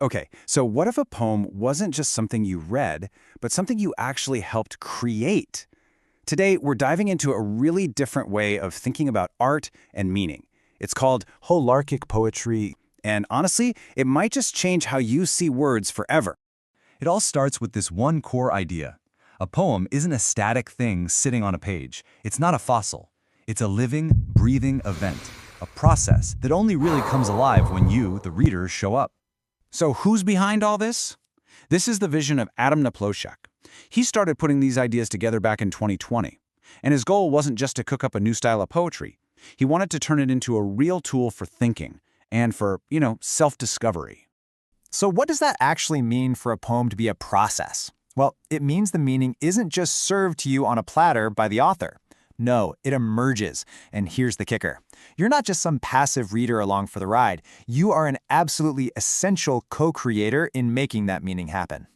Okay, so what if a poem wasn't just something you read, but something you actually helped create? Today, we're diving into a really different way of thinking about art and meaning. It's called Holarchic Poetry, and honestly, it might just change how you see words forever. It all starts with this one core idea. A poem isn't a static thing sitting on a page. It's not a fossil. It's a living, breathing event, a process that only really comes alive when you, the reader, show up. So who's behind all this? This is the vision of Adam Naploshak. He started putting these ideas together back in 2020. And his goal wasn't just to cook up a new style of poetry. He wanted to turn it into a real tool for thinking and for, self-discovery. So what does that actually mean for a poem to be a process? Well, it means the meaning isn't just served to you on a platter by the author. No, it emerges. And here's the kicker. You're not just some passive reader along for the ride. You are an absolutely essential co-creator in making that meaning happen.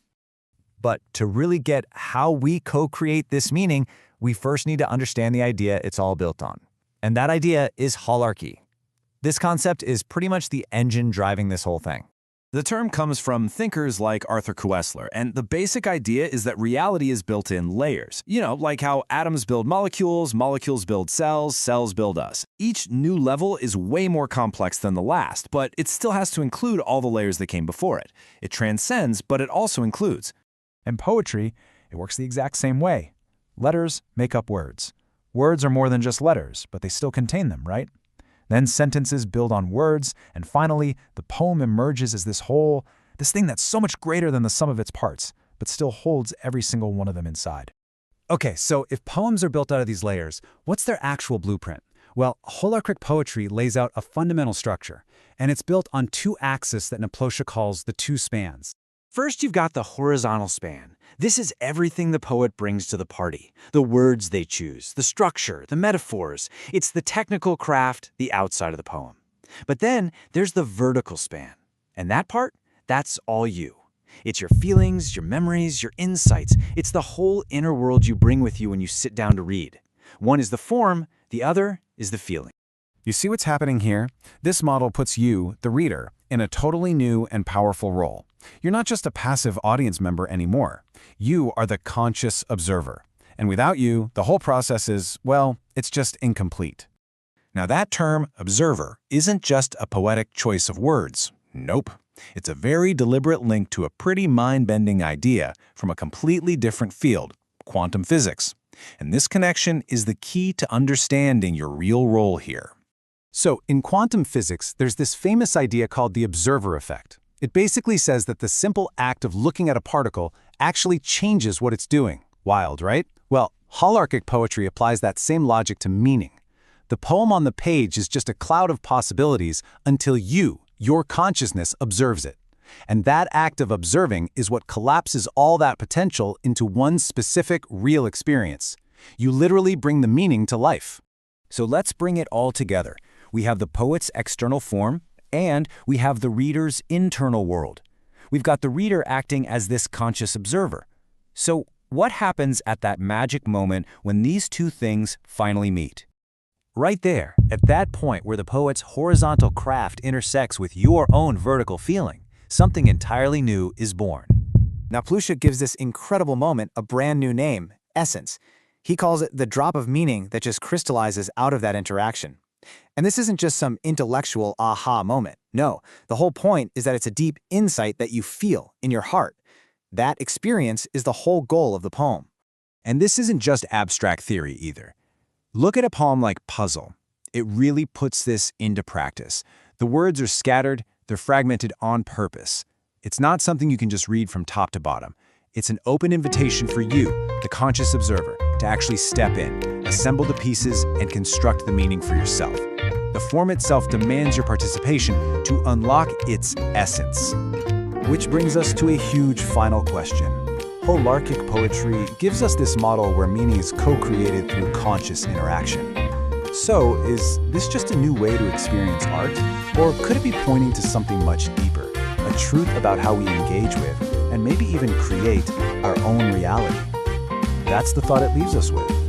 But to really get how we co-create this meaning, we first need to understand the idea it's all built on. And that idea is holarchy. This concept is pretty much the engine driving this whole thing. The term comes from thinkers like Arthur Koestler, and the basic idea is that reality is built in layers. Like how atoms build molecules, molecules build cells, cells build us. Each new level is way more complex than the last, but it still has to include all the layers that came before it. It transcends, but it also includes. In poetry, it works the exact same way. Letters make up words. Words are more than just letters, but they still contain them, right? Then sentences build on words, and finally, the poem emerges as this thing that's so much greater than the sum of its parts, but still holds every single one of them inside. Okay, so if poems are built out of these layers, what's their actual blueprint? Well, Holarchic poetry lays out a fundamental structure, and it's built on two axes that Naploshak calls the two spans. First, you've got the horizontal span. This is everything the poet brings to the party. The words they choose, the structure, the metaphors. It's the technical craft, the outside of the poem. But then there's the vertical span. And that part, that's all you. It's your feelings, your memories, your insights. It's the whole inner world you bring with you when you sit down to read. One is the form, the other is the feeling. You see what's happening here? This model puts you, the reader, in a totally new and powerful role. You're not just a passive audience member anymore. You are the conscious observer. And without you, the whole process is, well, it's just incomplete. Now that term, observer, isn't just a poetic choice of words. Nope. It's a very deliberate link to a pretty mind-bending idea from a completely different field, quantum physics. And this connection is the key to understanding your real role here. So, in quantum physics, there's this famous idea called the observer effect. It basically says that the simple act of looking at a particle actually changes what it's doing. Wild, right? Well, Holarchic poetry applies that same logic to meaning. The poem on the page is just a cloud of possibilities until your consciousness, observes it. And that act of observing is what collapses all that potential into one specific, real experience. You literally bring the meaning to life. So let's bring it all together. We have the poet's external form, and we have the reader's internal world. We've got the reader acting as this conscious observer. So what happens at that magic moment when these two things finally meet? Right there, at that point where the poet's horizontal craft intersects with your own vertical feeling, something entirely new is born. Naploshak gives this incredible moment a brand new name, essence. He calls it the drop of meaning that just crystallizes out of that interaction. And this isn't just some intellectual aha moment. No, the whole point is that it's a deep insight that you feel in your heart. That experience is the whole goal of the poem. And this isn't just abstract theory either. Look at a poem like Puzzle. It really puts this into practice. The words are scattered, they're fragmented on purpose. It's not something you can just read from top to bottom. It's an open invitation for you, the conscious observer, to actually step in, assemble the pieces, and construct the meaning for yourself. The form itself demands your participation to unlock its essence. Which brings us to a huge final question. Holarchic poetry gives us this model where meaning is co-created through conscious interaction. So, is this just a new way to experience art? Or could it be pointing to something much deeper, a truth about how we engage with, and maybe even create, our own reality? That's the thought it leaves us with.